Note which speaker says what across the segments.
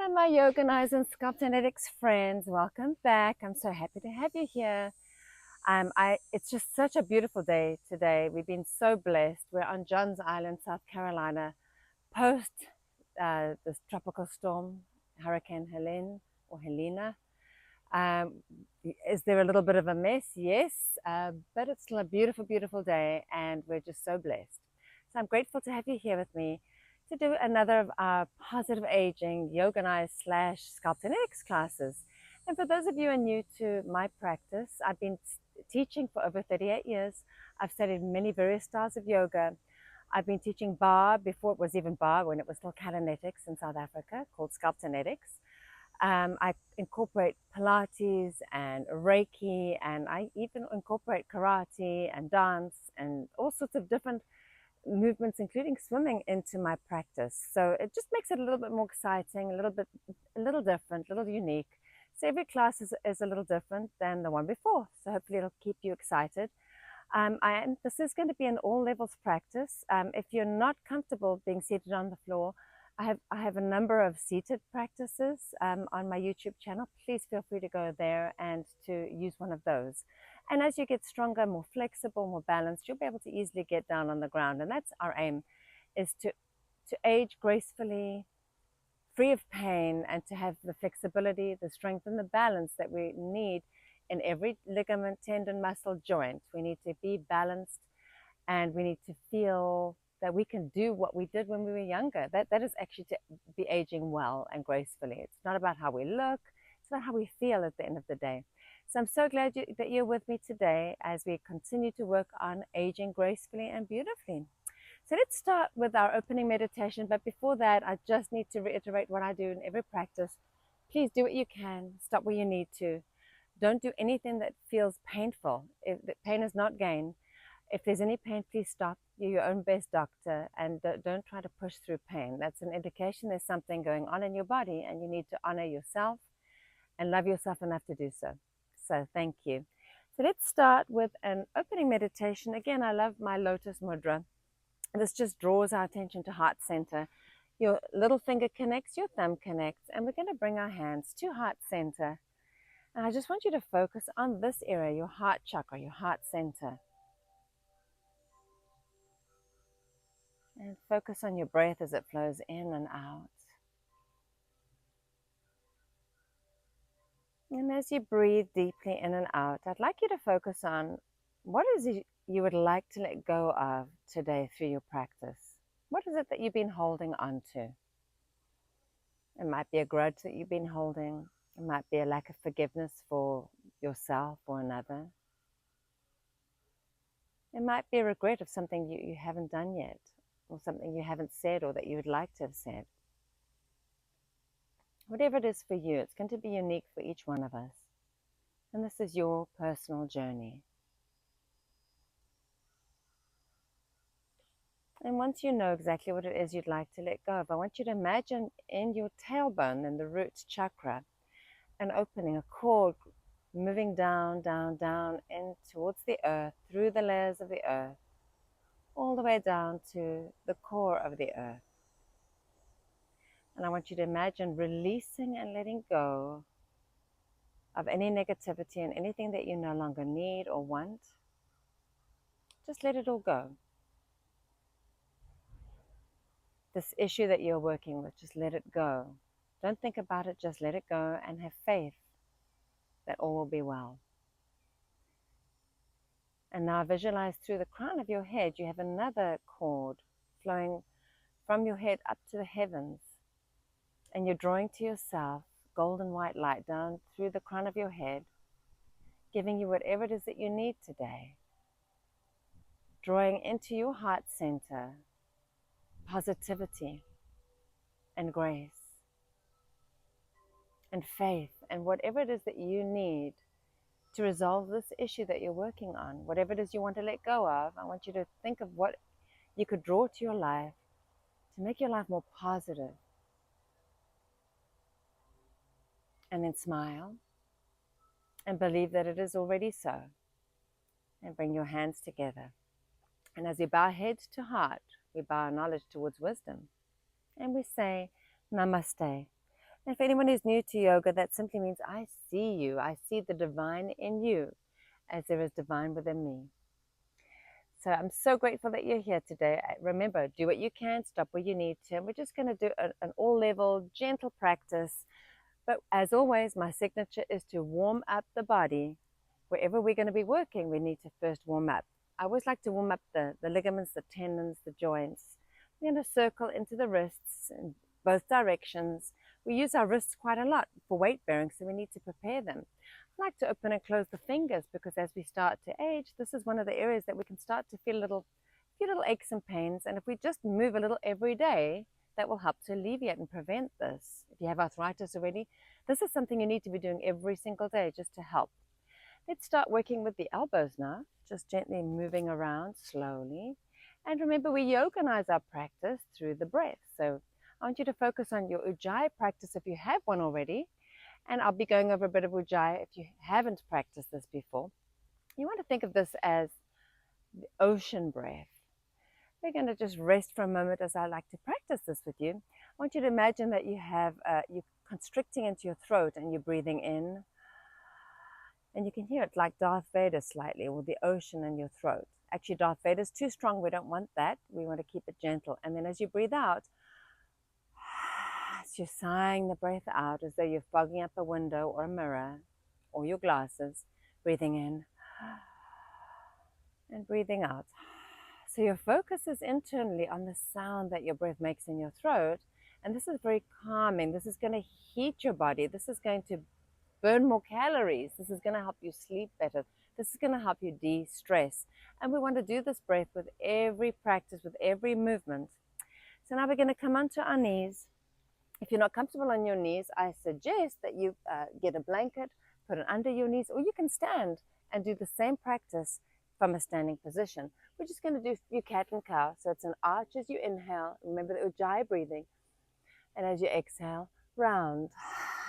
Speaker 1: Hello, my Yoganize and Sculptinetics friends. Welcome back. I'm so happy to have you here. It's just such a beautiful day today. We've been so blessed. We're on Johns Island, South Carolina, post this tropical storm, Hurricane Helene or Helena. Um, is there a little bit of a mess? Yes, but it's still a beautiful, beautiful day, and we're just so blessed. So I'm grateful to have you here with me to do another of our positive aging Yoganize / Sculptinetics classes. And for those of you who are new to my practice, I've been teaching for over 38 years. I've studied many various styles of yoga. I've been teaching bar before it was even bar, when it was still Kalanetics in South Africa, called Sculptinetics. I incorporate Pilates and Reiki, and I even incorporate karate and dance and all sorts of different movements, including swimming, into my practice. So it just makes it a little bit more exciting, a little different, a little unique. So every class is a little different than the one before. So hopefully it'll keep you excited. This is going to be an all levels practice. If you're not comfortable being seated on the floor, I have a number of seated practices on my YouTube channel. Please feel free to go there and to use one of those. And as you get stronger, more flexible, more balanced, you'll be able to easily get down on the ground. And that's our aim, is to age gracefully, free of pain, and to have the flexibility, the strength, and the balance that we need in every ligament, tendon, muscle, joint. We need to be balanced, and we need to feel that we can do what we did when we were younger. That is actually to be aging well and gracefully. It's not about how we look, it's about how we feel at the end of the day. So I'm so glad that you're with me today as we continue to work on aging gracefully and beautifully. So let's start with our opening meditation. But before that, I just need to reiterate what I do in every practice. Please do what you can. Stop where you need to. Don't do anything that feels painful. If pain is not gain. If there's any pain, please stop. You're your own best doctor, and don't try to push through pain. That's an indication there's something going on in your body, and you need to honor yourself and love yourself enough to do so. So thank you. So let's start with an opening meditation. Again, I love my lotus mudra. This just draws our attention to heart center. Your little finger connects, your thumb connects, and we're going to bring our hands to heart center. And I just want you to focus on this area, your heart chakra, your heart center. And focus on your breath as it flows in and out. And as you breathe deeply in and out, I'd like you to focus on what is it you would like to let go of today through your practice. What is it that you've been holding on to? It might be a grudge that you've been holding. It might be a lack of forgiveness for yourself or another. It might be a regret of something you haven't done yet, or something you haven't said or that you would like to have said. Whatever it is for you, it's going to be unique for each one of us. And this is your personal journey. And once you know exactly what it is you'd like to let go of, I want you to imagine in your tailbone, in the root chakra, an opening, a cord moving down, down, down in towards the earth, through the layers of the earth, all the way down to the core of the earth. And I want you to imagine releasing and letting go of any negativity and anything that you no longer need or want. Just let it all go. This issue that you're working with, just let it go. Don't think about it, just let it go and have faith that all will be well. And now visualize through the crown of your head, you have another cord flowing from your head up to the heavens. And you're drawing to yourself golden white light down through the crown of your head, giving you whatever it is that you need today. Drawing into your heart center positivity and grace and faith and whatever it is that you need to resolve this issue that you're working on. Whatever it is you want to let go of, I want you to think of what you could draw to your life to make your life more positive. And then smile and believe that it is already so. And bring your hands together. And as we bow head to heart, we bow our knowledge towards wisdom. And we say, Namaste. And for anyone who's new to yoga, that simply means I see you. I see the divine in you as there is divine within me. So I'm so grateful that you're here today. Remember, do what you can, stop where you need to. And we're just going to do an all-level, gentle practice. But as always, my signature is to warm up the body. Wherever we're going to be working, we need to first warm up. I always like to warm up the ligaments, the tendons, the joints. We're going to circle into the wrists in both directions. We use our wrists quite a lot for weight bearing, so we need to prepare them. I like to open and close the fingers because as we start to age, this is one of the areas that we can start to feel few little aches and pains. And if we just move a little every day, that will help to alleviate and prevent this. If you have arthritis already, this is something you need to be doing every single day just to help. Let's start working with the elbows now, just gently moving around slowly. And remember, we Yoganize our practice through the breath. So I want you to focus on your Ujaii practice if you have one already. And I'll be going over a bit of Ujaii if you haven't practiced this before. You want to think of this as the ocean breath. We're going to just rest for a moment as I like to practice this with you. I want you to imagine that you're constricting into your throat and you're breathing in. And you can hear it like Darth Vader slightly, or the ocean in your throat. Actually, Darth Vader's too strong. We don't want that. We want to keep it gentle. And then as you breathe out, as you're sighing the breath out as though you're fogging up a window or a mirror or your glasses, breathing in and breathing out. So your focus is internally on the sound that your breath makes in your throat. And this is very calming. This is going to heat your body. This is going to burn more calories. This is going to help you sleep better. This is going to help you de-stress. And we want to do this breath with every practice, with every movement. So now we're going to come onto our knees. If you're not comfortable on your knees, I suggest that you get a blanket, put it under your knees, or you can stand and do the same practice from a standing position. We're just going to do your cat and cow. So it's an arch as you inhale. Remember the Ujaii breathing. And as you exhale, round.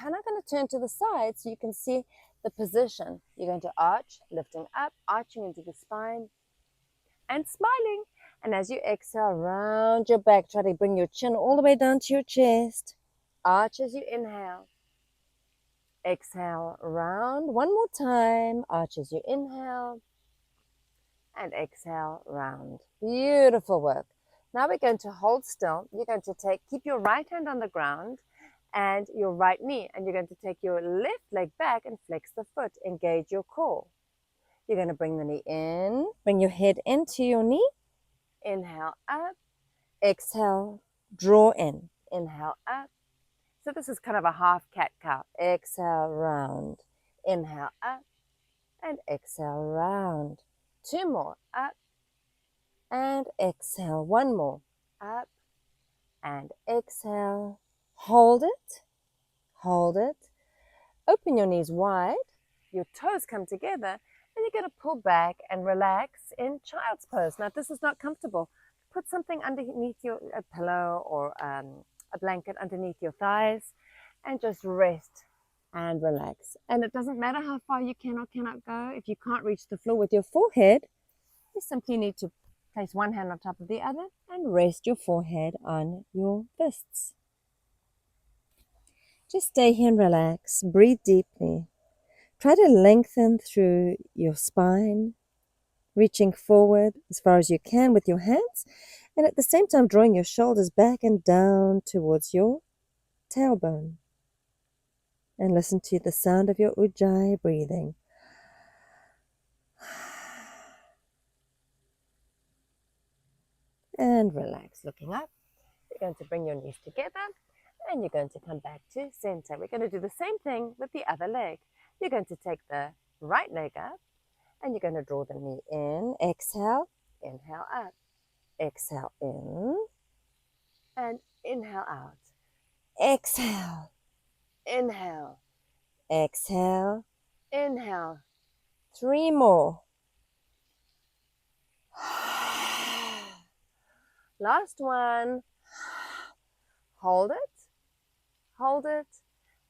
Speaker 1: And I'm going to turn to the side so you can see the position. You're going to arch, lifting up, arching into the spine, and smiling. And as you exhale, round your back. Try to bring your chin all the way down to your chest. Arch as you inhale. Exhale, round. One more time. Arch as you inhale. And exhale, round. Beautiful work. Now we're going to hold still. You're going to keep your right hand on the ground and your right knee. And you're going to take your left leg back and flex the foot. Engage your core. You're going to bring the knee in. Bring your head into your knee. Inhale up. Exhale, draw in. Inhale up. So this is kind of a half cat-cow. Exhale, round. Inhale up. And exhale, round. Two more. Up. And exhale. One more. Up. And exhale. Hold it. Hold it. Open your knees wide. Your toes come together. And you're going to pull back and relax in child's pose. Now, if this is not comfortable, put something underneath a pillow or a blanket underneath your thighs and just rest and relax. And it doesn't matter how far you can or cannot go. If you can't reach the floor with your forehead, you simply need to place one hand on top of the other and rest your forehead on your fists. Just stay here and relax. Breathe deeply. Try to lengthen through your spine, reaching forward as far as you can with your hands, and at the same time drawing your shoulders back and down towards your tailbone. And listen to the sound of your Ujaii breathing. And relax, looking up. You're going to bring your knees together and you're going to come back to center. We're going to do the same thing with the other leg. You're going to take the right leg up and you're going to draw the knee in. Exhale, inhale up. Exhale in and inhale out. Exhale, inhale, exhale, inhale. Three more. Last one. Hold it,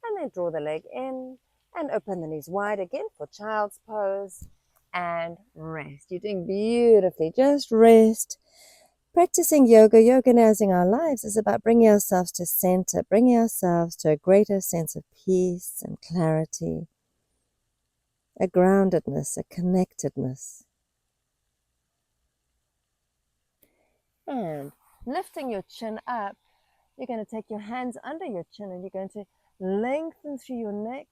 Speaker 1: and then draw the leg in and open the knees wide again for child's pose and rest. You're doing beautifully. Just rest.
Speaker 2: Practicing yoga, yoganizing our lives is about bringing ourselves to center, bringing ourselves to a greater sense of peace and clarity, a groundedness, a connectedness.
Speaker 1: And lifting your chin up, you're going to take your hands under your chin and you're going to lengthen through your neck.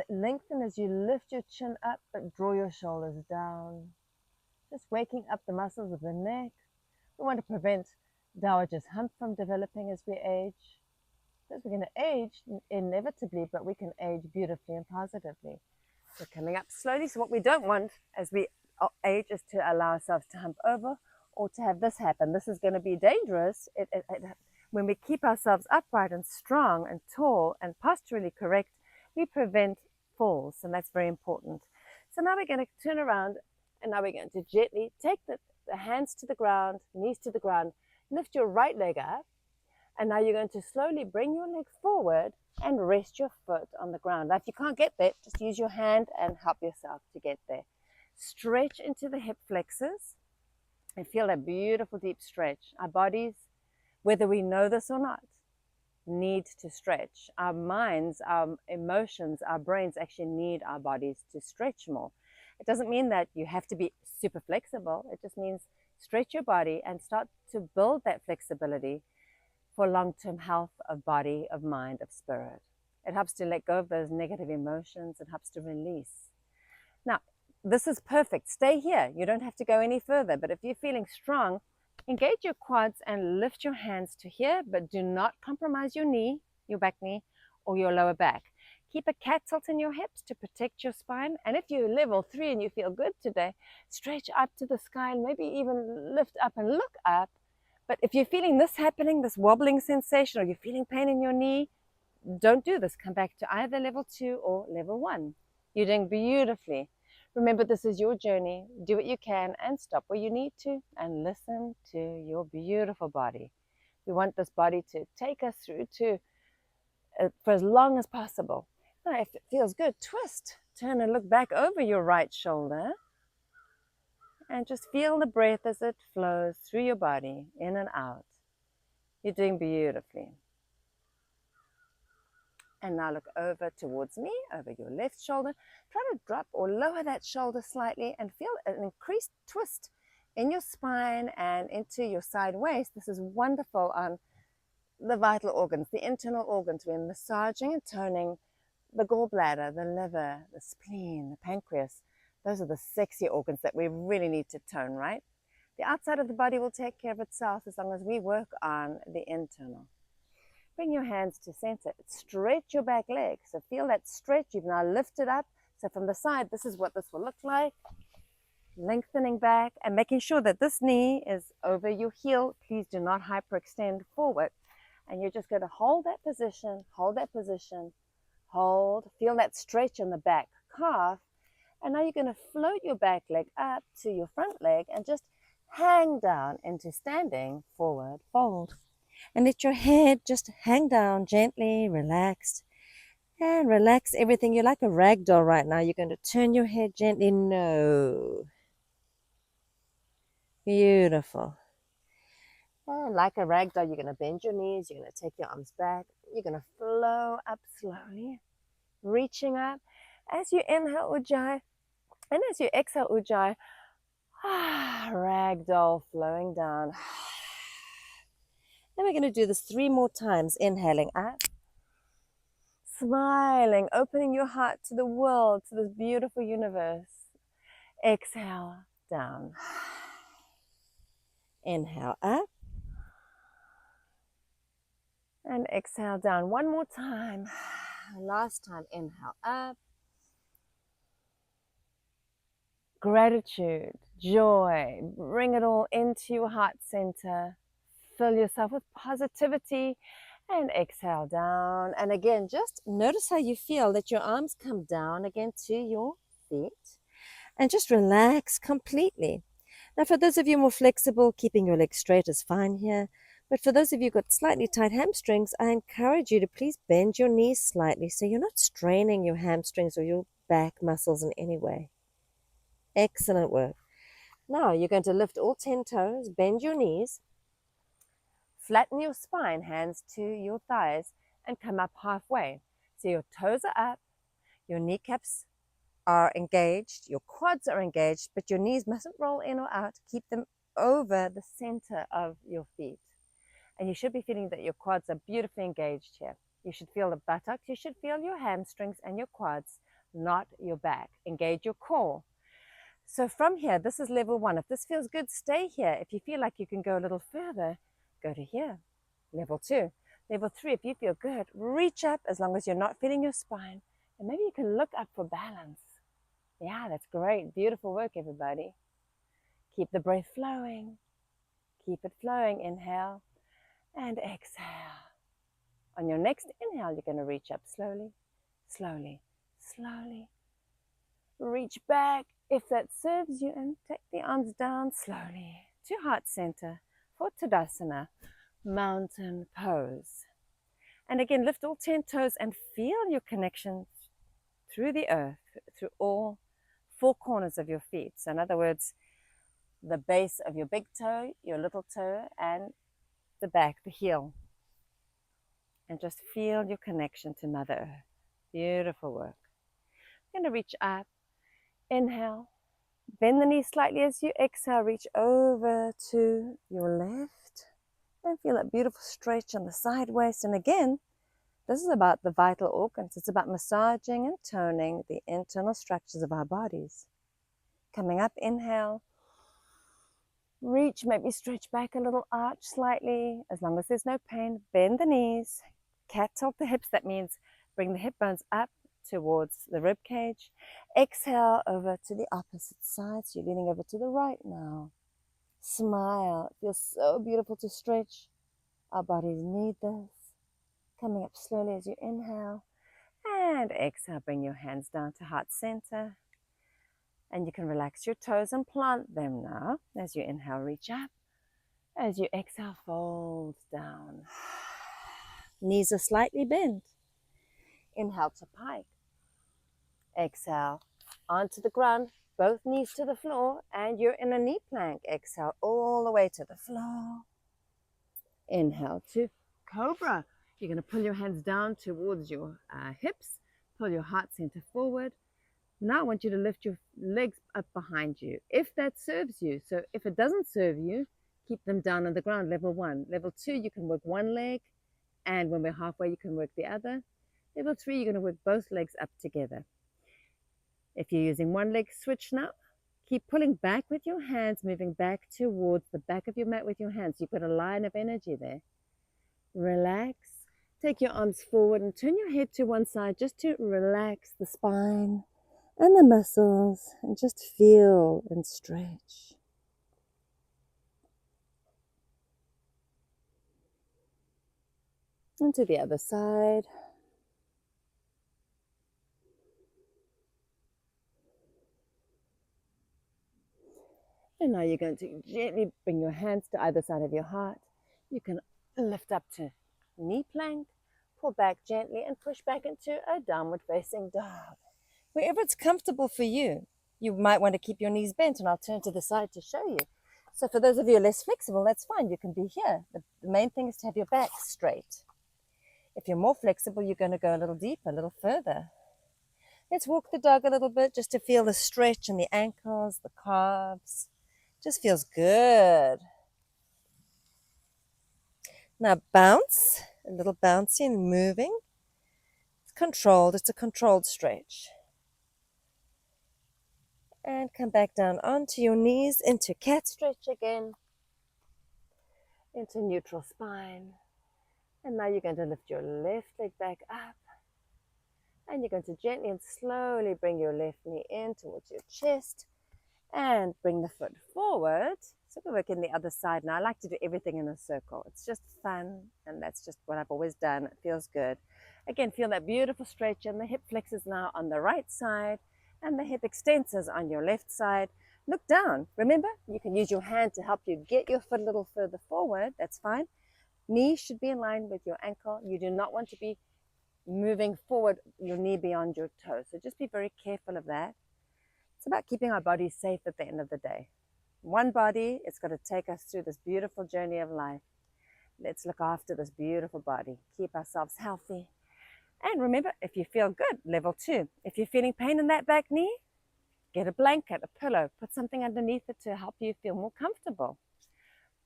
Speaker 1: Lengthen as you lift your chin up, but draw your shoulders down. Just waking up the muscles of the neck. We want to prevent Dowager's hump from developing as we age. Because we're going to age inevitably, but we can age beautifully and positively. So coming up slowly. So what we don't want as we age is to allow ourselves to hump over or to have this happen. This is going to be dangerous. When we keep ourselves upright and strong and tall and posturally correct, we prevent falls, and that's very important. So now we're going to turn around, and now we're going to gently take the hands to the ground, knees to the ground, lift your right leg up, and now you're going to slowly bring your leg forward and rest your foot on the ground. Now, if you can't get there, just use your hand and help yourself to get there. Stretch into the hip flexors and feel that beautiful deep stretch. Our bodies, whether we know this or not, need to stretch. Our minds, our emotions, our brains actually need our bodies to stretch more. It doesn't mean that you have to be super flexible. It just means stretch your body and start to build that flexibility for long-term health of body, of mind, of spirit. It helps to let go of those negative emotions. It helps to release. Now, this is perfect. Stay here. You don't have to go any further. But if you're feeling strong, engage your quads and lift your hands to here, but do not compromise your knee, your back knee, or your lower back. Keep a cat tilt in your hips to protect your spine. And if you're level 3 and you feel good today, stretch up to the sky and maybe even lift up and look up. But if you're feeling this happening, this wobbling sensation, or you're feeling pain in your knee, don't do this. Come back to either level 2 or level 1. You're doing beautifully. Remember, this is your journey. Do what you can and stop where you need to and listen to your beautiful body. We want this body to take us through to for as long as possible. Now, if it feels good, twist. Turn and look back over your right shoulder and just feel the breath as it flows through your body, in and out. You're doing beautifully. And now look over towards me, over your left shoulder. Try to drop or lower that shoulder slightly and feel an increased twist in your spine and into your side waist. This is wonderful on the vital organs, the internal organs. We're massaging and toning the gallbladder, the liver, the spleen, the pancreas. Those are the sexy organs that we really need to tone, right? The outside of the body will take care of itself as long as we work on the internal. Bring your hands to center. Stretch your back leg. So feel that stretch. You've now lifted up. So from the side, this is what this will look like. Lengthening back and making sure that this knee is over your heel. Please do not hyperextend forward. And you're just going to hold that position, hold that position, hold. Feel that stretch in the back calf. And now you're going to float your back leg up to your front leg and just hang down into standing forward fold. And let your head just hang down gently, relaxed. And relax everything. You're like a rag doll right now. You're going to turn your head gently. No. Beautiful. And like a rag doll, you're going to bend your knees. You're going to take your arms back. You're going to flow up slowly, reaching up. As you inhale Ujjayi, and as you exhale Ujjayi, rag doll flowing down. Then we're going to do this 3 more times. Inhaling up, smiling, opening your heart to the world, to this beautiful universe. Exhale down. Inhale up. And exhale down. 1 more time. Last time, inhale up. Gratitude, joy, bring it all into your heart center. Fill yourself with positivity and exhale down. And again, just notice how you feel. Let your arms come down again to your feet and just relax completely. Now, for those of you more flexible, keeping your legs straight is fine here. But for those of you who've got slightly tight hamstrings, I encourage you to please bend your knees slightly so you're not straining your hamstrings or your back muscles in any way. Excellent work.
Speaker 2: Now you're going to lift all 10 toes, bend your knees.
Speaker 1: Flatten your spine, hands to your thighs, and come up halfway. So your toes are up, your kneecaps are engaged, your quads are engaged, but your knees mustn't roll in or out. Keep them over the center of your feet. And you should be feeling that your quads are beautifully engaged here. You should feel the buttocks, you should feel your hamstrings and your quads, not your back. Engage your core. So from here, this is level 1. If this feels good, stay here. If you feel like you can go a little further, go to here. Level 2. Level 3, if you feel good, reach up as long as you're not feeling your spine. And maybe you can look up for balance. Yeah, that's great. Beautiful work, everybody. Keep the breath flowing. Keep it flowing. Inhale and exhale. On your next inhale, you're going to reach up slowly, slowly, slowly. Reach back if that serves you, and take the arms down slowly to heart center for Tadasana, mountain pose. And again, lift all 10 toes and feel your connection through the earth, through all 4 corners of your feet. So in other words, the base of your big toe, your little toe, and the back, the heel. And just feel your connection to Mother Earth. Beautiful work. I'm going to reach up. Inhale. Bend the knees slightly as you exhale. Reach over to your left. And feel that beautiful stretch on the side waist. And again, this is about the vital organs. It's about massaging and toning the internal structures of our bodies. Coming up, inhale. Reach, maybe stretch back a little, arch slightly, as long as there's no pain. Bend the knees, cat tilt the hips. That means bring the hip bones up towards the rib cage. Exhale over to the opposite side. So you're leaning over to the right now. Smile. It feels so beautiful to stretch. Our bodies need this. Coming up slowly as you inhale. And exhale, bring your hands down to heart center. And you can relax your toes and plant them now. As you inhale, reach up. As you exhale, fold down. Knees are slightly bent. Inhale to pike. Exhale onto the ground, both knees to the floor, and you're in a knee plank. Exhale all the way to the floor. Inhale to cobra. You're going to pull your hands down towards your hips, pull your heart center forward. Now I want you to lift your legs up behind you, if that serves you. So if it doesn't serve you, keep them down on the ground, level 1. Level 2, you can work one leg, and when we're halfway, you can work the other. Level 3, you're going to work both legs up together. If you're using one leg, switch now. Keep pulling back with your hands, moving back towards the back of your mat with your hands. You've got a line of energy there. Relax. Take your arms forward and turn your head to one side just to relax the spine and the muscles, and just feel and stretch. And to the other side. And now you're going to gently bring your hands to either side of your heart. You can lift up to knee plank, pull back gently, and push back into a downward facing dog. Wherever it's comfortable for you. You might want to keep your knees bent, and I'll turn to the side to show you. So for those of you who are less flexible, that's fine. You can be here. The main thing is to have your back straight. If you're more flexible, you're going to go a little deeper, a little further. Let's walk the dog a little bit just to feel the stretch in the ankles, the calves. Just feels good. Now bounce, a little bouncing and moving. It's controlled, it's a controlled stretch. And come back down onto your knees, into cat stretch again, into neutral spine. And now you're going to lift your left leg back up. And you're going to gently and slowly bring your left knee in towards your chest. And bring the foot forward. So we're working the other side now. I like to do everything in a circle. It's just fun, and that's just what I've always done. It feels good. Again, feel that beautiful stretch, and the hip flexors now on the right side, and the hip extensors on your left side. Look down. Remember, you can use your hand to help you get your foot a little further forward. That's fine. Knee should be in line with your ankle. You do not want to be moving forward your knee beyond your toe. So just be very careful of that. It's about keeping our bodies safe at the end of the day. One body, it's got to take us through this beautiful journey of life. Let's look after this beautiful body. Keep ourselves healthy. And remember, if you feel good, level 2. If you're feeling pain in that back knee, get a blanket, a pillow, put something underneath it to help you feel more comfortable.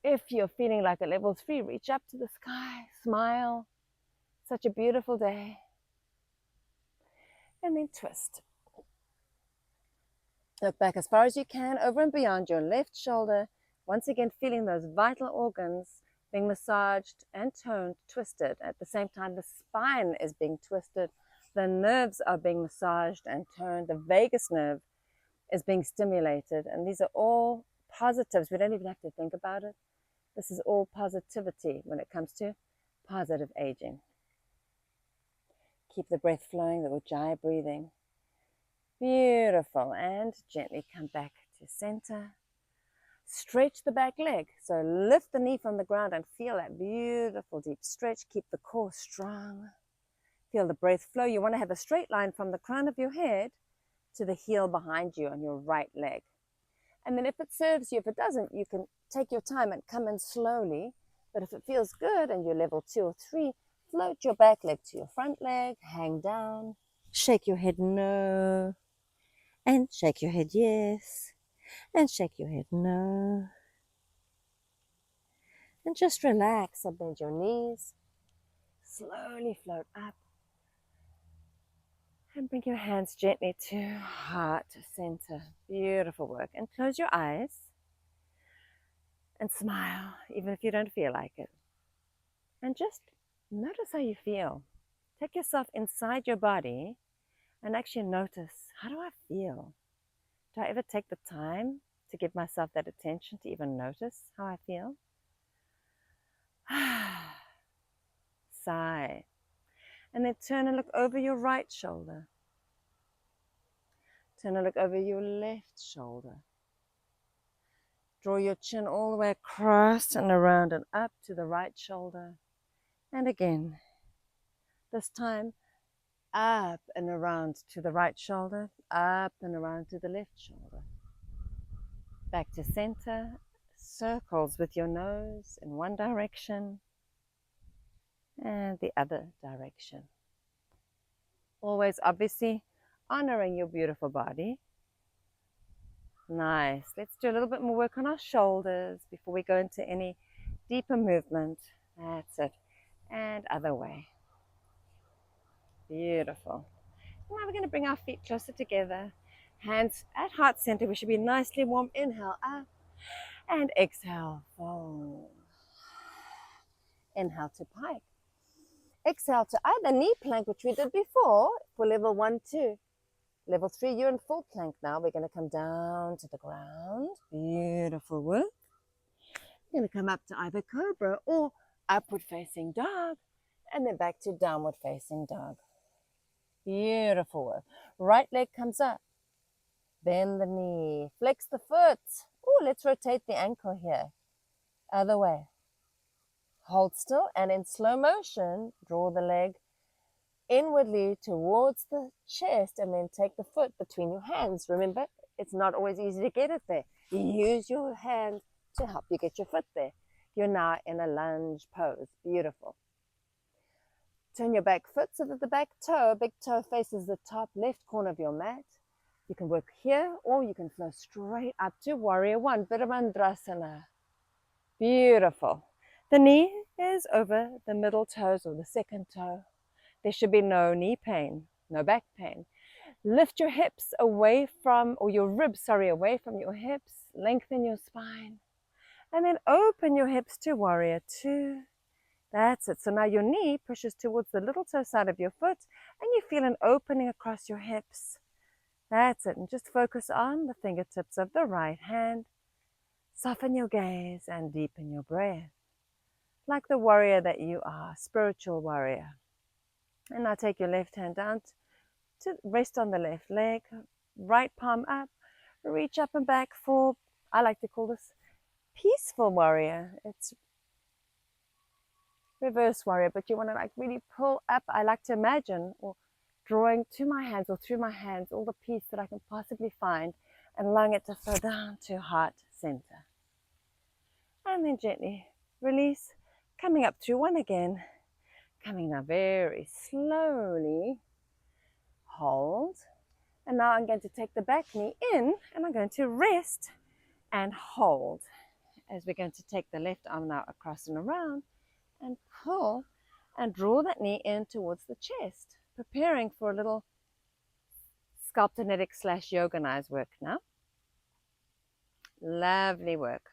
Speaker 1: If you're feeling like a level 3, reach up to the sky, smile. Such a beautiful day. And then twist. Look back as far as you can, over and beyond your left shoulder. Once again, feeling those vital organs being massaged and toned, twisted. At the same time, the spine is being twisted. The nerves are being massaged and toned. The vagus nerve is being stimulated. And these are all positives. We don't even have to think about it. This is all positivity when it comes to positive aging. Keep the breath flowing, the Ujaii breathing. Beautiful. And gently come back to center. Stretch the back leg. So lift the knee from the ground and feel that beautiful deep stretch. Keep the core strong. Feel the breath flow. You want to have a straight line from the crown of your head to the heel behind you on your right leg. And then if it serves you, if it doesn't, you can take your time and come in slowly. But if it feels good and you're level 2 or 3, float your back leg to your front leg, hang down, shake your head no, and shake your head yes, and shake your head no. And just relax and bend your knees. Slowly float up. And bring your hands gently to heart center. Beautiful work. And close your eyes. And smile, even if you don't feel like it. And just notice how you feel. Take yourself inside your body and actually notice, how do I feel? Do I ever take the time to give myself that attention to even notice how I feel? Sigh. And then turn and look over your right shoulder. Turn and look over your left shoulder. Draw your chin all the way across and around and up to the right shoulder. And again, this time up and around to the right shoulder, up and around to the left shoulder. Back to center, circles with your nose in one direction and the other direction. Always, obviously, honoring your beautiful body. Nice. Let's do a little bit more work on our shoulders before we go into any deeper movement. That's it. And other way. Beautiful. Now we're going to bring our feet closer together. Hands at heart center. We should be nicely warm. Inhale up and exhale. Fold. Inhale to pike. Exhale to either knee plank, which we did before for level 1, 2. Level 3, you're in full plank now. We're going to come down to the ground. Beautiful work. We're going to come up to either cobra or upward facing dog. And then back to downward facing dog. Beautiful work. Right leg comes up. Bend the knee. Flex the foot. Oh, let's rotate the ankle here. Other way. Hold still and in slow motion, draw the leg inwardly towards the chest and then take the foot between your hands. Remember, it's not always easy to get it there. You use your hand to help you get your foot there. You're now in a lunge pose. Beautiful. Turn your back foot so that the back toe, big toe, faces the top left corner of your mat. You can work here or you can flow straight up to Warrior 1, Virabhadrasana. Beautiful. The knee is over the middle toes or the second toe. There should be no knee pain, no back pain. Lift your hips away from, or your ribs, away from your hips. Lengthen your spine. And then open your hips to Warrior 2. That's it. So now your knee pushes towards the little toe side of your foot and you feel an opening across your hips. That's it. And just focus on the fingertips of the right hand. Soften your gaze and deepen your breath. Like the warrior that you are, spiritual warrior. And now take your left hand down to rest on the left leg. Right palm up. Reach up and back for, I like to call this peaceful warrior. It's reverse warrior, but you want to like really pull up. I like to imagine or drawing to my hands or through my hands all the peace that I can possibly find and allowing it to flow down to heart center. And then gently release, coming up through one again, coming now very slowly, hold. And now I'm going to take the back knee in and I'm going to rest and hold. As we're going to take the left arm now across and around and pull and draw that knee in towards the chest, preparing for a little sculptonetic / Yoganize work now. Lovely work.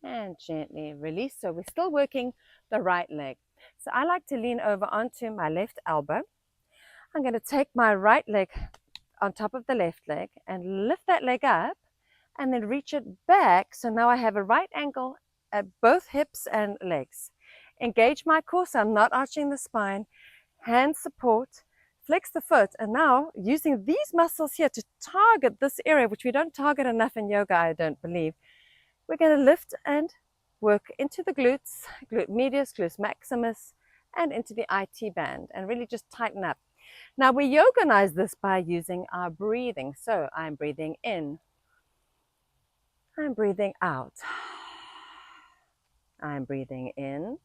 Speaker 1: And gently release. So we're still working the right leg. So I like to lean over onto my left elbow. I'm going to take my right leg on top of the left leg and lift that leg up and then reach it back. So now I have a right angle at both hips and legs. Engage my core, so I'm not arching the spine. Hand support, flex the foot, and now using these muscles here to target this area, which we don't target enough in yoga, I don't believe. We're going to lift and work into the glutes, glute medius, glute maximus, and into the IT band, and really just tighten up. Now we yoganize this by using our breathing. So I'm breathing in, I'm breathing out, I'm breathing in,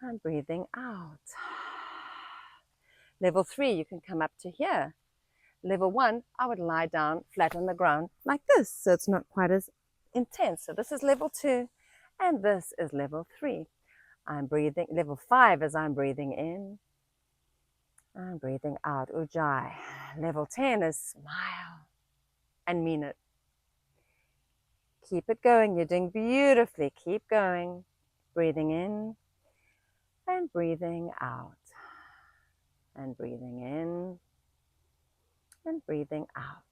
Speaker 1: I'm breathing out. Level 3, you can come up to here. Level 1, I would lie down flat on the ground like this, so it's not quite as intense. So this is level 2, and this is level 3. I'm breathing, level 5 is I'm breathing in, I'm breathing out, Ujaii. Level 10 is smile and mean it. Keep it going, you're doing beautifully, keep going. Breathing in and breathing out, and breathing in and breathing out,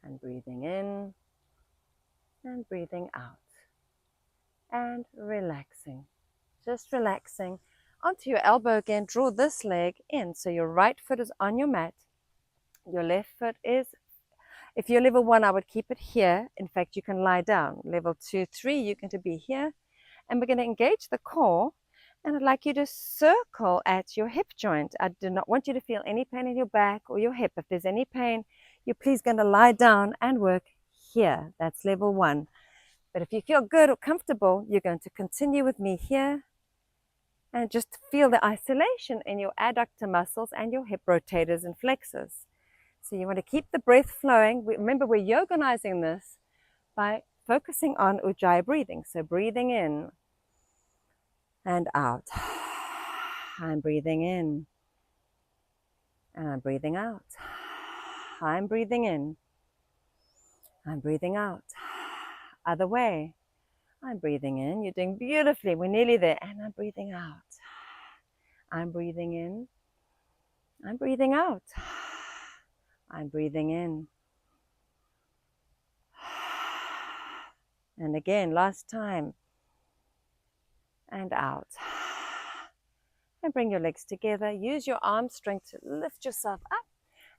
Speaker 1: and breathing in and breathing out, and relaxing, just relaxing. Onto your elbow again, draw this leg in, so your right foot is on your mat, your left foot is, if you're level 1, I would keep it here. In fact, you can lie down. Level 2, 3, you're going to be here, and we're going to engage the core, and I'd like you to circle at your hip joint. I do not want you to feel any pain in your back or your hip. If there's any pain, you're please going to lie down and work here. That's level 1. But if you feel good or comfortable, you're going to continue with me here and just feel the isolation in your adductor muscles and your hip rotators and flexors. So you want to keep the breath flowing. Remember, we're yoganizing this by focusing on Ujjayi breathing. So breathing in and out. I'm breathing in and I'm breathing out. I'm breathing in. I'm breathing out. Other way. I'm breathing in. You're doing beautifully. We're nearly there. And I'm breathing out. I'm breathing in. I'm breathing out. I'm breathing in. And again, last time. And out. And bring your legs together. Use your arm strength to lift yourself up.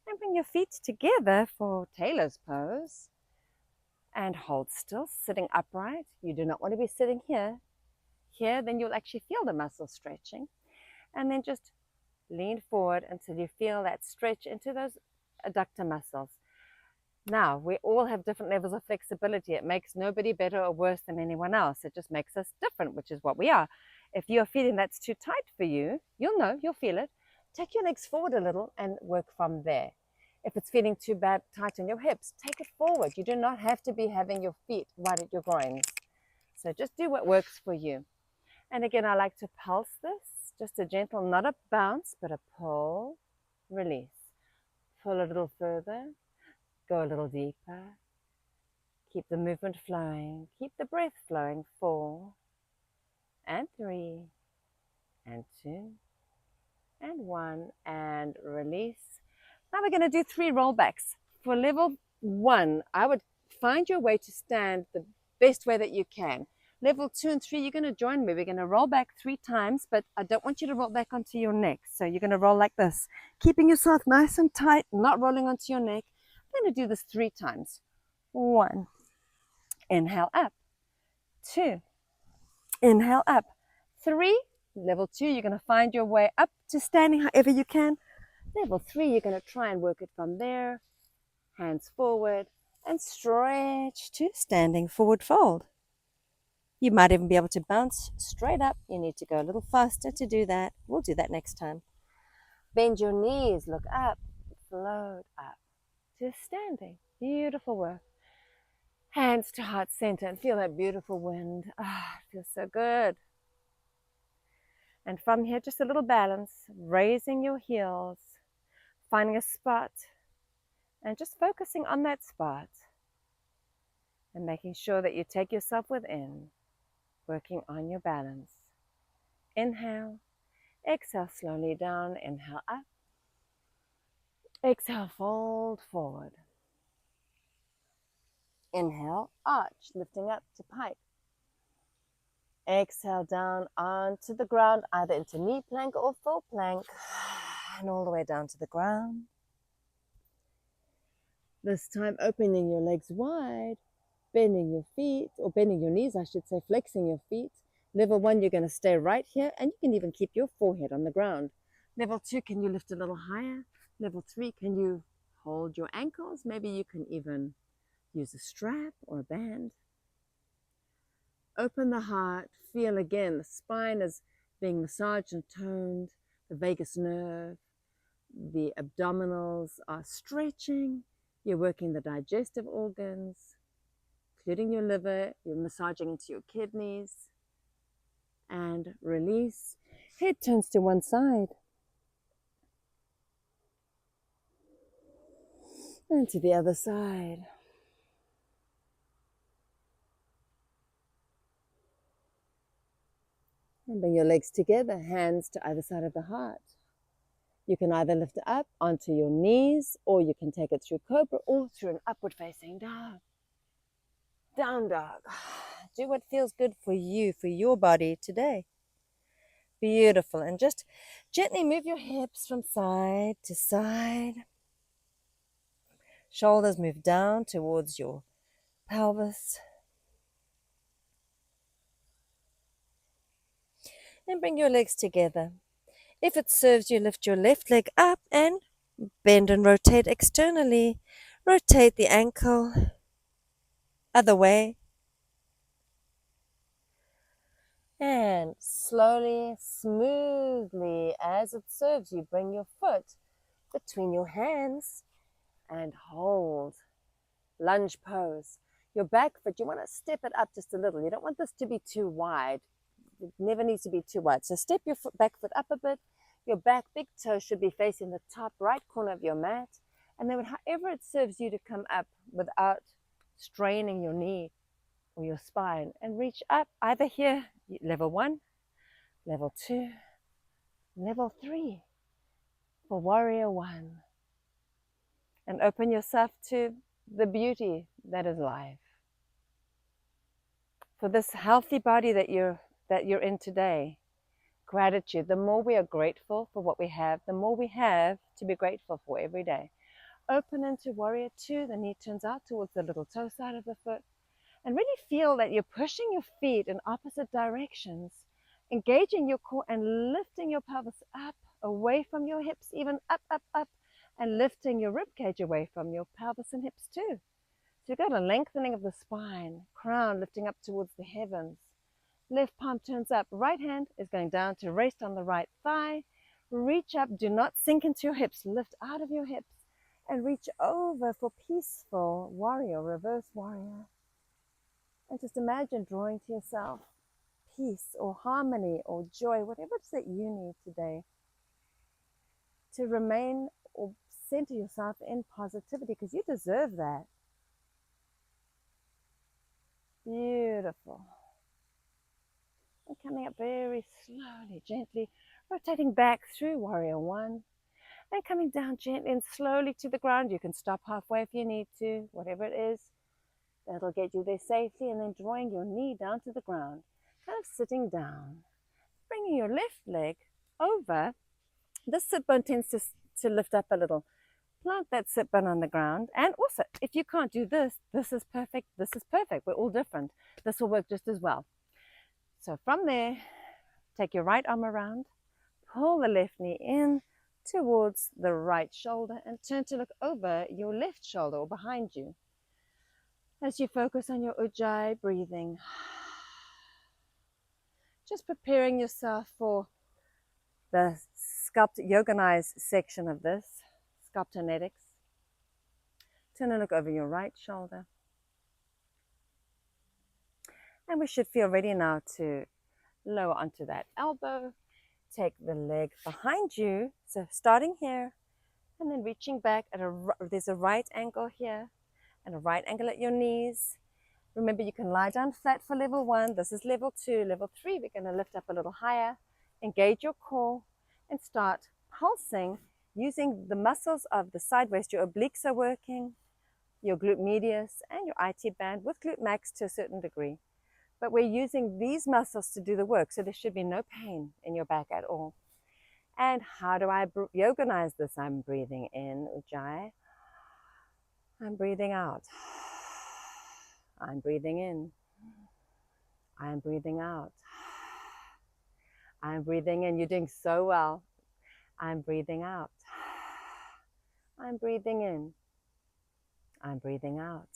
Speaker 1: And bring your feet together for tailor's pose. And hold still, sitting upright. You do not want to be sitting here. Here, then you'll actually feel the muscles stretching. And then just lean forward until you feel that stretch into those adductor muscles. Now, we all have different levels of flexibility. It makes nobody better or worse than anyone else. It just makes us different, which is what we are. If you're feeling that's too tight for you, you'll know, you'll feel it. Take your legs forward a little and work from there. If it's feeling too bad, tight in your hips, take it forward. You do not have to be having your feet right at your groins. So just do what works for you. And again, I like to pulse this. Just a gentle, not a bounce, but a pull, release. Pull a little further, go a little deeper. Keep the movement flowing. Keep the breath flowing. 4 and 3 and 2 and 1 and release. Now we're going to do 3 rollbacks. For level 1, I would find your way to stand the best way that you can. Level 2 and 3, you're going to join me. We're going to roll back 3 times, but I don't want you to roll back onto your neck. So you're going to roll like this, keeping yourself nice and tight, not rolling onto your neck. I'm going to do this 3 times. 1, inhale up. 2, inhale up. 3, level 2, you're going to find your way up to standing however you can. Level 3, you're going to try and work it from there. Hands forward.
Speaker 2: And stretch to standing forward fold. You might even be able to bounce straight up. You need to go a little faster to do that. We'll do that next time.
Speaker 1: Bend your knees, look up, float up to standing. Beautiful work. Hands to heart center and feel that beautiful wind. It feels so good. And from here, just a little balance, raising your heels, finding a spot, and just focusing on that spot. And making sure that you take yourself within, working on your balance. Inhale, exhale slowly down, inhale up. Exhale, fold forward. Inhale, arch, lifting up to pike. Exhale down onto the ground, either into knee plank or full plank, and all the way down to the ground. This time opening your legs wide, bending your feet, or bending your knees, I should say, flexing your feet. Level 1, you're going to stay right here, and you can even keep your forehead on the ground. Level 2, can you lift a little higher? Level 3, can you hold your ankles? Maybe you can even use a strap or a band. Open the heart, feel again, the spine is being massaged and toned, the vagus nerve, the abdominals are stretching, you're working the digestive organs, including your liver, you're massaging into your kidneys, and release. Head turns to one side, and to the other side. And bring your legs together, hands to either side of the heart. You can either lift it up onto your knees, or you can take it through cobra or through an upward facing dog. Down dog.
Speaker 2: Do what feels good for you, for your body today. Beautiful. And just gently move your hips from side to side. Shoulders move down towards your pelvis. And bring your legs together. If it serves you, lift your left leg up and bend and rotate externally. Rotate the ankle. Other way.
Speaker 1: And slowly, smoothly, as it serves you, bring your foot between your hands and hold. Lunge pose. Your back foot, you want to step it up just a little. You don't want this to be too wide. It never needs to be too wide. So step your back foot up a bit. Your back big toe should be facing the top right corner of your mat. And then however it serves you to come up without straining your knee or your spine, and reach up either here, level 1, level 2, level 3 for warrior 1. And open yourself to the beauty that is life. For this healthy body that you're in today, gratitude. The more we are grateful for what we have, the more we have to be grateful for every day. Open into warrior 2, the knee turns out towards the little toe side of the foot. And really feel that you're pushing your feet in opposite directions, engaging your core and lifting your pelvis up, away from your hips, even up, up, up, and lifting your rib cage away from your pelvis and hips too. So you've got a lengthening of the spine, crown lifting up towards the heavens. Left palm turns up, right hand is going down to rest on the right thigh. Reach up, do not sink into your hips, lift out of your hips and reach over for peaceful warrior, reverse warrior. And just imagine drawing to yourself peace or harmony or joy, whatever it is that you need today, to remain or center yourself in positivity, because you deserve that. Beautiful. And coming up very slowly, gently, rotating back through warrior 1, and coming down gently and slowly to the ground. You can stop halfway if you need to, whatever it is. That'll get you there safely, and then drawing your knee down to the ground, kind of sitting down, bringing your left leg over. This sit bone tends to lift up a little. Plant that sit bone on the ground, and also, if you can't do this, this is perfect, this is perfect. We're all different. This will work just as well. So from there, take your right arm around, pull the left knee in, towards the right shoulder and turn to look over your left shoulder or behind you. As you focus on your Ujjayi breathing, just preparing yourself for the Yoganize section of this, sculptonetics. Turn and look over your right shoulder. And we should feel ready now to lower onto that elbow. Take the leg behind you. So starting here and then reaching back at there's a right angle here and a right angle at your knees. Remember, you can lie down flat for level 1. This is level 2. Level 3, we're going to lift up a little higher. Engage your core and start pulsing using the muscles of the side waist. Your obliques are working, your glute medius and your IT band with glute max to a certain degree. But we're using these muscles to do the work, so there should be no pain in your back at all. And how do I yoganize this? I'm breathing in, Ujjayi. I'm breathing out. I'm breathing in. I'm breathing out. I'm breathing in. You're doing so well. I'm breathing out. I'm breathing in. I'm breathing out.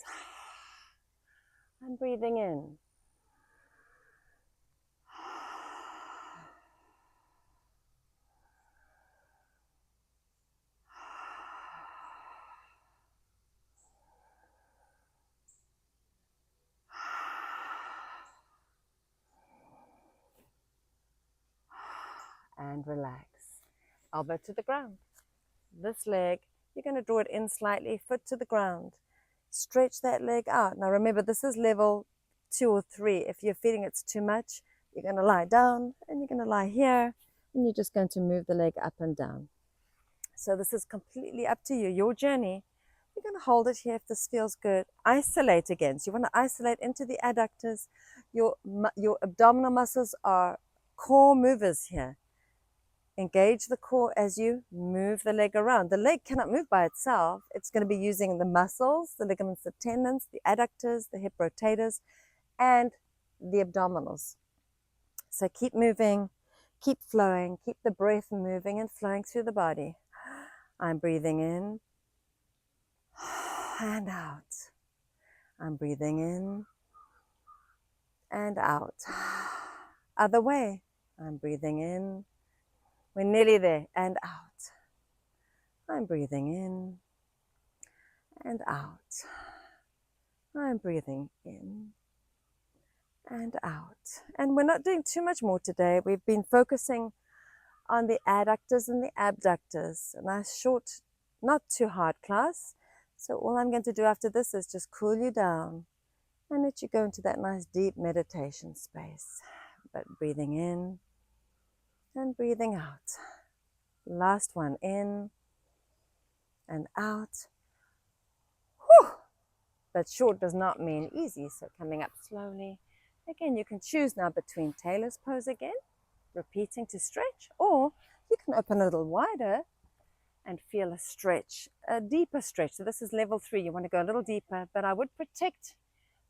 Speaker 1: I'm breathing in. And relax. Elbow to the ground. This leg, you're going to draw it in slightly, foot to the ground. Stretch that leg out. Now remember, this is level 2 or 3. If you're feeling it's too much, you're going to lie down and you're going to lie here and you're just going to move the leg up and down. So this is completely up to you, your journey. You're going to hold it here if this feels good. Isolate again. So you want to isolate into the adductors. Your abdominal muscles are core movers here. Engage the core as you move the leg around. The leg cannot move by itself. It's going to be using the muscles, the ligaments, the tendons, the adductors, the hip rotators, and the abdominals. So keep moving, keep flowing, keep the breath moving and flowing through the body. I'm breathing in and out. I'm breathing in and out. Other way. I'm breathing in. We're nearly there, and out. I'm breathing in and out. I'm breathing in and out. And we're not doing too much more today. We've been focusing on the adductors and the abductors. A nice short, not too hard class. So all I'm going to do after this is just cool you down and let you go into that nice deep meditation space. But breathing in and breathing out. Last one, in and out. Whew. But short does not mean easy, so coming up slowly. Again, you can choose now between tailor's pose again, repeating to stretch, or you can open a little wider and feel a stretch, a deeper stretch. So this is level 3. You want to go a little deeper, but I would protect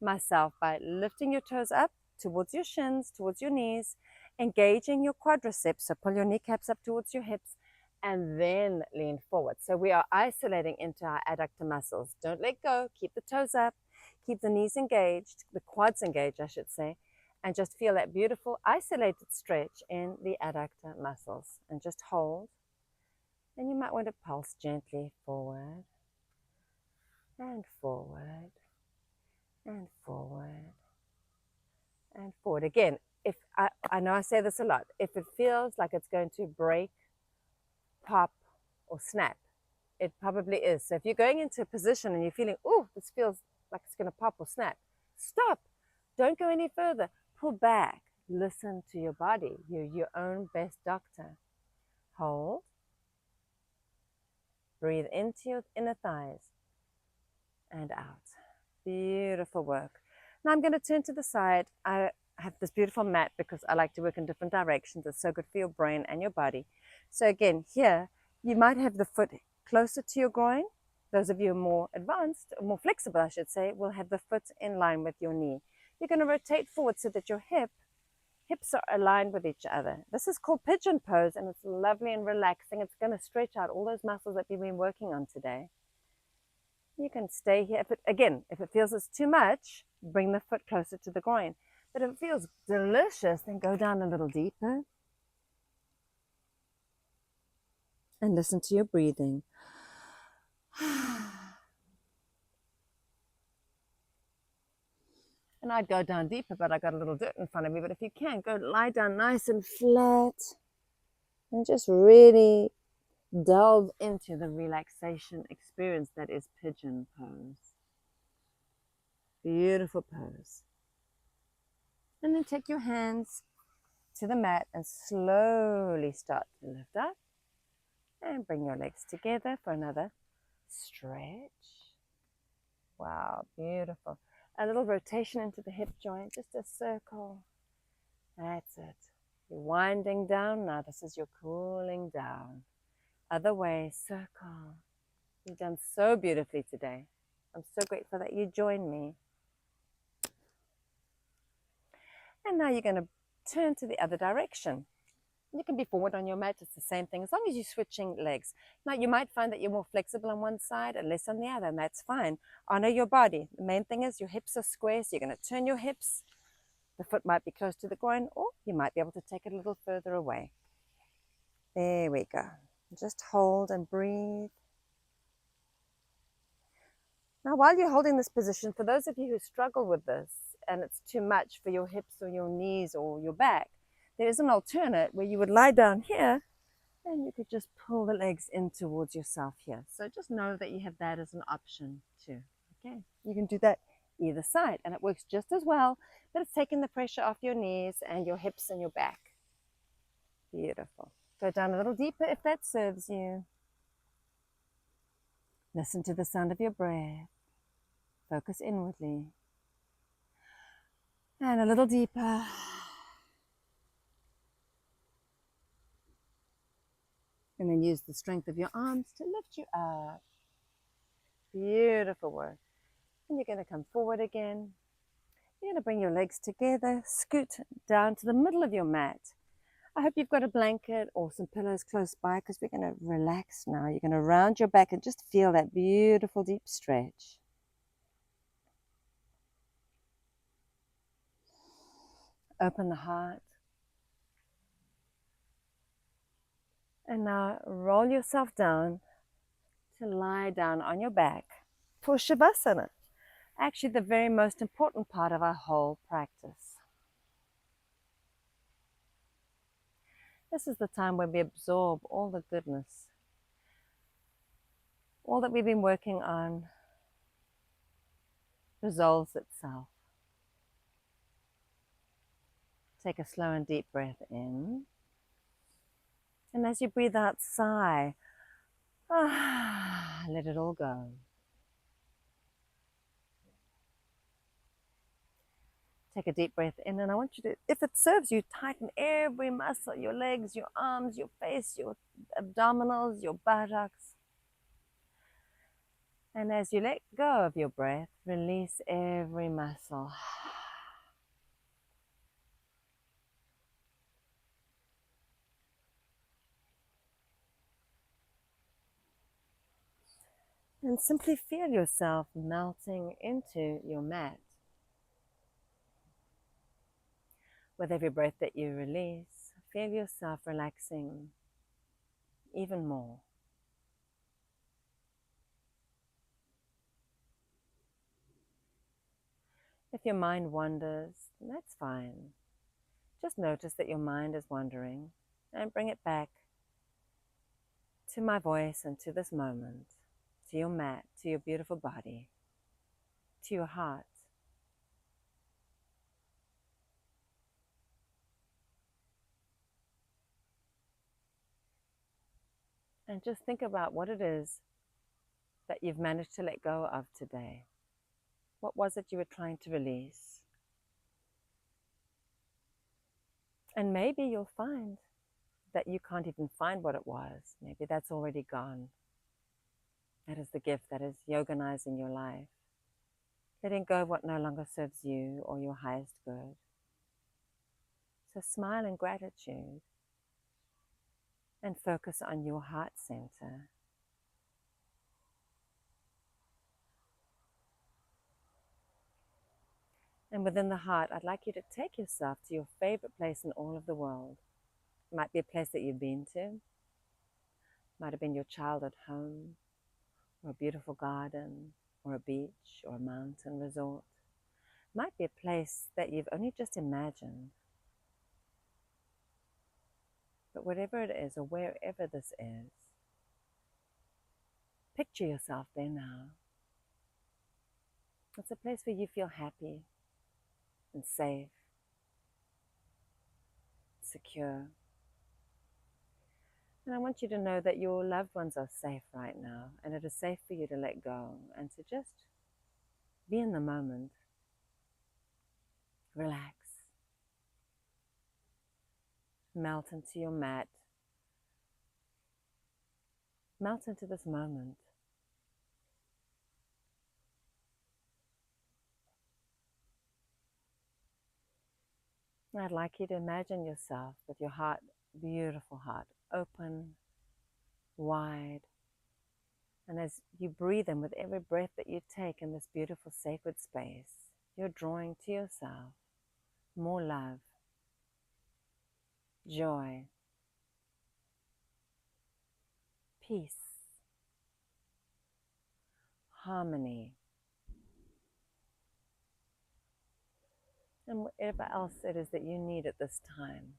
Speaker 1: myself by lifting your toes up towards your shins, towards your knees, engaging your quadriceps, so pull your kneecaps up towards your hips, and then lean forward. So we are isolating into our adductor muscles. Don't let go. Keep the toes up. Keep the knees engaged, the quads engaged, I should say, and just feel that beautiful isolated stretch in the adductor muscles. And just hold. And you might want to pulse gently forward and forward and forward and forward. Again, if I know I say this a lot, if it feels like it's going to break, pop, or snap, it probably is. So if you're going into a position and you're feeling, oh, this feels like it's going to pop or snap, stop. Don't go any further. Pull back. Listen to your body. You're your own best doctor. Hold. Breathe into your inner thighs and out. Beautiful work. Now I'm going to turn to the side. I have this beautiful mat because I like to work in different directions. It's so good for your brain and your body. So again, here, you might have the foot closer to your groin. Those of you who are more advanced, more flexible, I should say, will have the foot in line with your knee. You're going to rotate forward so that your hip hips are aligned with each other. This is called pigeon pose, and it's lovely and relaxing. It's going to stretch out all those muscles that we've been working on today. You can stay here. If it feels it's too much, bring the foot closer to the groin. But if it feels delicious, then go down a little deeper. And listen to your breathing. And I'd go down deeper, but I got a little dirt in front of me. But if you can, go lie down nice and flat and just really delve into the relaxation experience that is pigeon pose. Beautiful pose. And then take your hands to the mat and slowly start to lift up. And bring your legs together for another stretch. Wow, beautiful. A little rotation into the hip joint, just a circle. That's it. You're winding down now. This is your cooling down. Other way, circle. You've done so beautifully today. I'm so grateful that you joined me. And now you're going to turn to the other direction. You can be forward on your mat. It's the same thing as long as you're switching legs. Now, you might find that you're more flexible on one side and less on the other, and that's fine. Honor your body. The main thing is your hips are square, so you're going to turn your hips. The foot might be close to the groin, or you might be able to take it a little further away. There we go. Just hold and breathe. Now, while you're holding this position, for those of you who struggle with this, and it's too much for your hips or your knees or your back, there is an alternate where you would lie down here and you could just pull the legs in towards yourself here. So just know that you have that as an option too. Okay, you can do that either side and it works just as well, but it's taking the pressure off your knees and your hips and your back. Beautiful. Go down a little deeper if that serves you. Listen to the sound of your breath. Focus inwardly. And a little deeper. And then use the strength of your arms to lift you up. Beautiful work. And you're going to come forward again. You're going to bring your legs together, scoot down to the middle of your mat. I hope you've got a blanket or some pillows close by because we're going to relax now. You're going to round your back and just feel that beautiful deep stretch. Open the heart. And now roll yourself down to lie down on your back for savasana. Actually, the very most important part of our whole practice. This is the time where we absorb all the goodness, all that we've been working on resolves itself. Take a slow and deep breath in. And as you breathe out, sigh. Let it all go. Take a deep breath in, and I want you to, if it serves you, tighten every muscle, your legs, your arms, your face, your abdominals, your buttocks. And as you let go of your breath, release every muscle. And simply feel yourself melting into your mat. With every breath that you release, feel yourself relaxing even more. If your mind wanders, that's fine. Just notice that your mind is wandering and bring it back to my voice and to this moment, to your mat, to your beautiful body, to your heart. And just think about what it is that you've managed to let go of today. What was it you were trying to release? And maybe you'll find that you can't even find what it was. Maybe that's already gone. That is the gift that is yoganizing your life. Letting go of what no longer serves you or your highest good. So smile in gratitude and focus on your heart center. And within the heart, I'd like you to take yourself to your favorite place in all of the world. It might be a place that you've been to, might have been your childhood home, or a beautiful garden, or a beach, or a mountain resort. It might be a place that you've only just imagined. But whatever it is, or wherever this is, picture yourself there now. It's a place where you feel happy and safe, secure. And I want you to know that your loved ones are safe right now, and it is safe for you to let go and to just be in the moment. Relax. Melt into your mat. Melt into this moment. And I'd like you to imagine yourself with your heart, beautiful heart, open, wide. And as you breathe in with every breath that you take in this beautiful sacred space, you're drawing to yourself more love, joy, peace, harmony, and whatever else it is that you need at this time.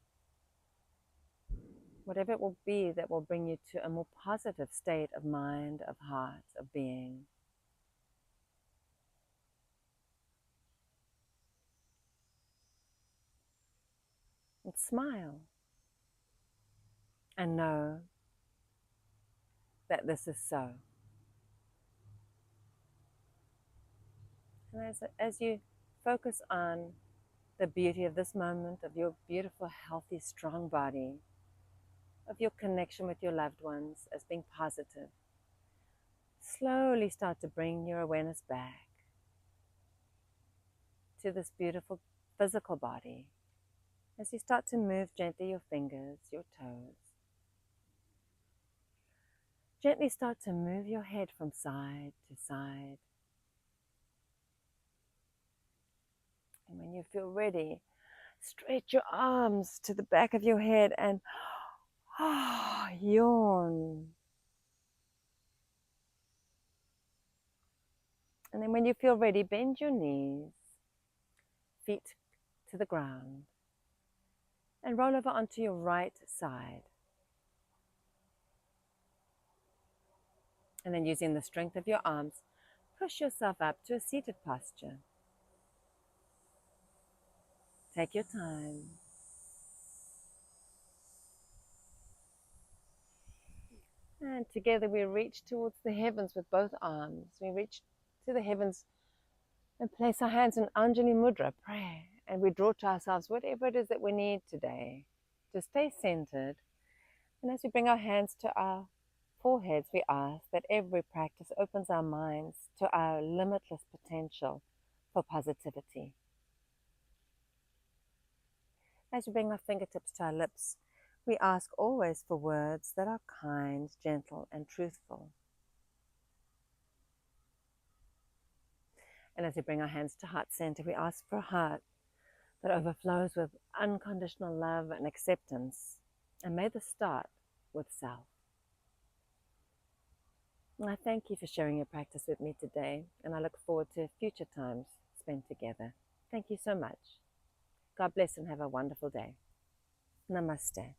Speaker 1: Whatever it will be that will bring you to a more positive state of mind, of heart, of being. And smile. And know that this is so. And as you focus on the beauty of this moment, of your beautiful, healthy, strong body, of your connection with your loved ones as being positive, slowly start to bring your awareness back to this beautiful physical body. As you start to move gently your fingers, your toes, gently start to move your head from side to side. And when you feel ready, stretch your arms to the back of your head and yawn. And then when you feel ready, bend your knees, feet to the ground, and roll over onto your right side. And then using the strength of your arms, push yourself up to a seated posture. Take your time. And together we reach towards the heavens with both arms. We reach to the heavens and place our hands in Anjali Mudra, prayer. And we draw to ourselves whatever it is that we need today to stay centered. And as we bring our hands to our foreheads, we ask that every practice opens our minds to our limitless potential for positivity. As we bring our fingertips to our lips, we ask always for words that are kind, gentle, and truthful. And as we bring our hands to heart center, we ask for a heart that overflows with unconditional love and acceptance. And may this start with self. And I thank you for sharing your practice with me today, and I look forward to future times spent together. Thank you so much. God bless and have a wonderful day. Namaste.